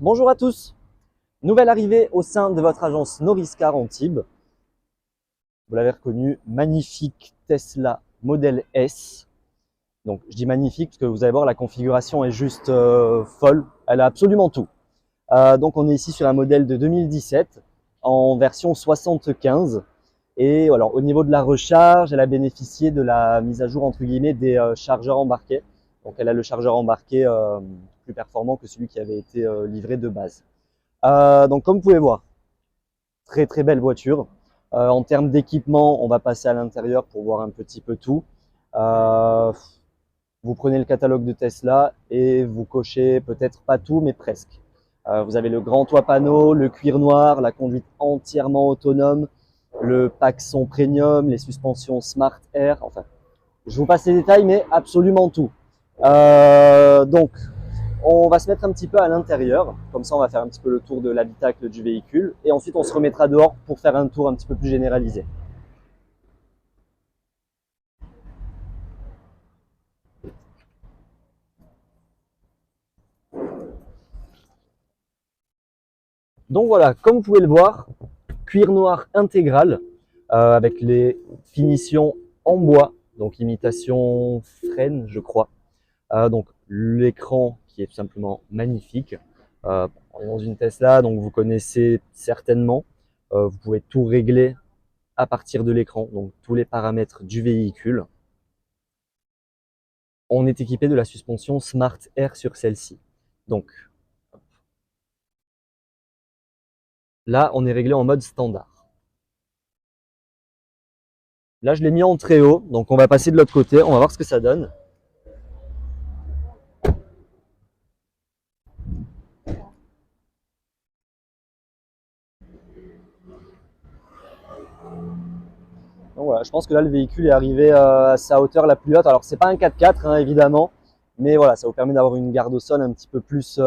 Bonjour à tous, nouvelle arrivée au sein de votre agence Noriscar Antibes. Vous l'avez reconnu, magnifique Tesla Model S. Donc je dis magnifique parce que vous allez voir la configuration est juste folle, elle a absolument tout. Donc on est ici sur un modèle de 2017 en version 75. Et alors, au niveau de la recharge, elle a bénéficié de la mise à jour entre guillemets des chargeurs embarqués. Donc elle a le chargeur embarqué plus performant que celui qui avait été livré de base. Donc comme vous pouvez voir, très très belle voiture. En termes d'équipement, on va passer à l'intérieur pour voir un petit peu tout. Euh, vous prenez le catalogue de Tesla et vous cochez peut-être pas tout, mais presque. Vous avez le grand toit panneau, le cuir noir, la conduite entièrement autonome, le pack son premium, les suspensions Smart Air. Enfin, je vous passe les détails, mais absolument tout. Donc, on va se mettre un petit peu à l'intérieur, comme ça on va faire un petit peu le tour de l'habitacle du véhicule et ensuite on se remettra dehors pour faire un tour un petit peu plus généralisé. Donc voilà, comme vous pouvez le voir, cuir noir intégral avec les finitions en bois, donc imitation frêne je crois. Donc l'écran qui est tout simplement magnifique. On est dans une Tesla, donc vous connaissez certainement. Vous pouvez tout régler à partir de l'écran, donc tous les paramètres du véhicule. On est équipé de la suspension Smart Air sur celle-ci. Donc là, on est réglé en mode standard. Là, je l'ai mis en très haut, donc on va passer de l'autre côté, on va voir ce que ça donne. Donc voilà, je pense que là, le véhicule est arrivé à sa hauteur la plus haute. Alors, c'est pas un 4x4, hein, évidemment, mais voilà, ça vous permet d'avoir une garde au sol un petit peu plus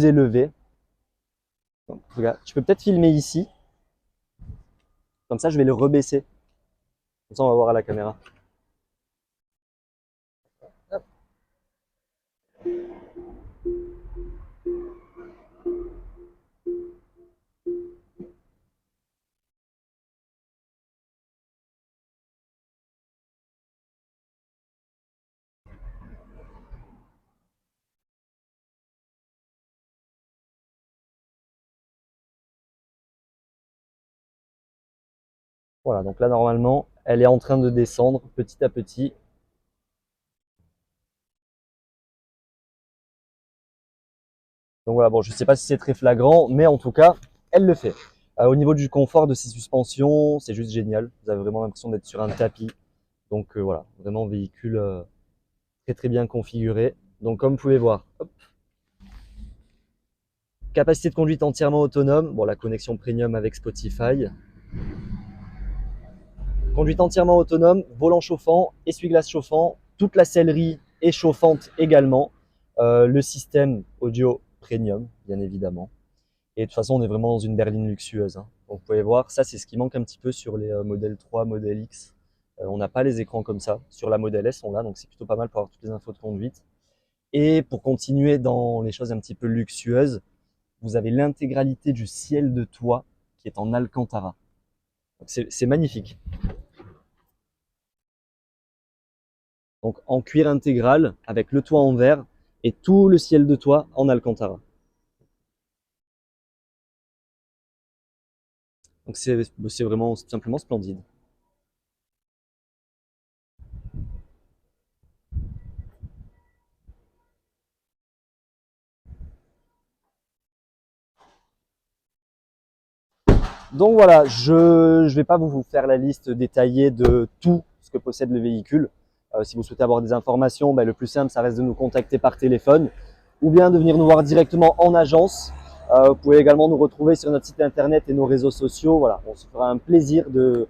élevée. Donc, regarde, tu peux peut-être filmer ici, comme ça, je vais le rebaisser. Comme ça, on va voir à la caméra. Voilà, donc là, normalement, elle est en train de descendre petit à petit. Donc voilà, bon, je ne sais pas si c'est très flagrant, mais en tout cas, elle le fait. Au niveau du confort de ces suspensions, c'est juste génial. Vous avez vraiment l'impression d'être sur un tapis. Donc voilà, vraiment véhicule très très bien configuré. Donc comme vous pouvez voir, hop, capacité de conduite entièrement autonome. Bon, la connexion premium avec Spotify. Conduite entièrement autonome, volant chauffant, essuie-glace chauffant, toute la sellerie est chauffante également. Le système audio premium, bien évidemment. Et de toute façon, on est vraiment dans une berline luxueuse, hein. Donc vous pouvez voir, ça c'est ce qui manque un petit peu sur les modèles 3, modèle X. On n'a pas les écrans comme ça. Sur la modèle S, on l'a, donc c'est plutôt pas mal pour avoir toutes les infos de conduite. Et pour continuer dans les choses un petit peu luxueuses, vous avez l'intégralité du ciel de toit qui est en Alcantara. C'est magnifique. Donc en cuir intégral, avec le toit en verre et tout le ciel de toit en Alcantara. Donc c'est vraiment simplement splendide. Donc voilà, je ne vais pas vous faire la liste détaillée de tout ce que possède le véhicule. Si vous souhaitez avoir des informations, le plus simple, ça reste de nous contacter par téléphone ou bien de venir nous voir directement en agence. Vous pouvez également nous retrouver sur notre site internet et nos réseaux sociaux. Voilà, on se fera un plaisir de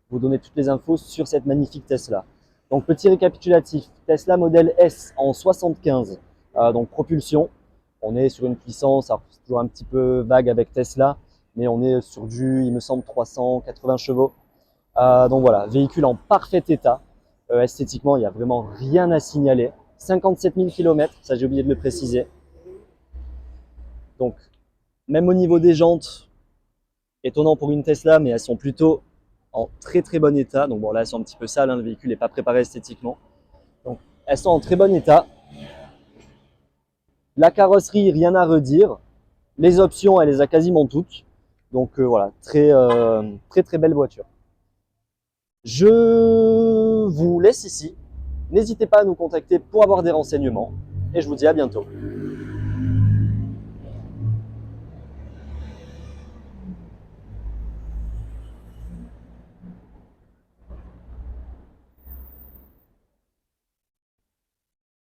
vous donner toutes les infos sur cette magnifique Tesla. Donc petit récapitulatif, Tesla modèle S en 75, donc propulsion. On est sur une puissance, alors c'est toujours un petit peu vague avec Tesla, mais on est sur du, il me semble, 380 chevaux. Donc voilà, véhicule en parfait état. Esthétiquement, il n'y a vraiment rien à signaler. 57 000 km, ça j'ai oublié de le préciser. Donc, même au niveau des jantes, étonnant pour une Tesla, mais elles sont plutôt en très très bon état. Donc bon, là, elles sont un petit peu sales, hein, le véhicule n'est pas préparé esthétiquement. Donc, elles sont en très bon état. La carrosserie, rien à redire. Les options, elle les a quasiment toutes. Donc voilà, très très belle voiture. Je vous laisse ici. N'hésitez pas à nous contacter pour avoir des renseignements. Et je vous dis à bientôt.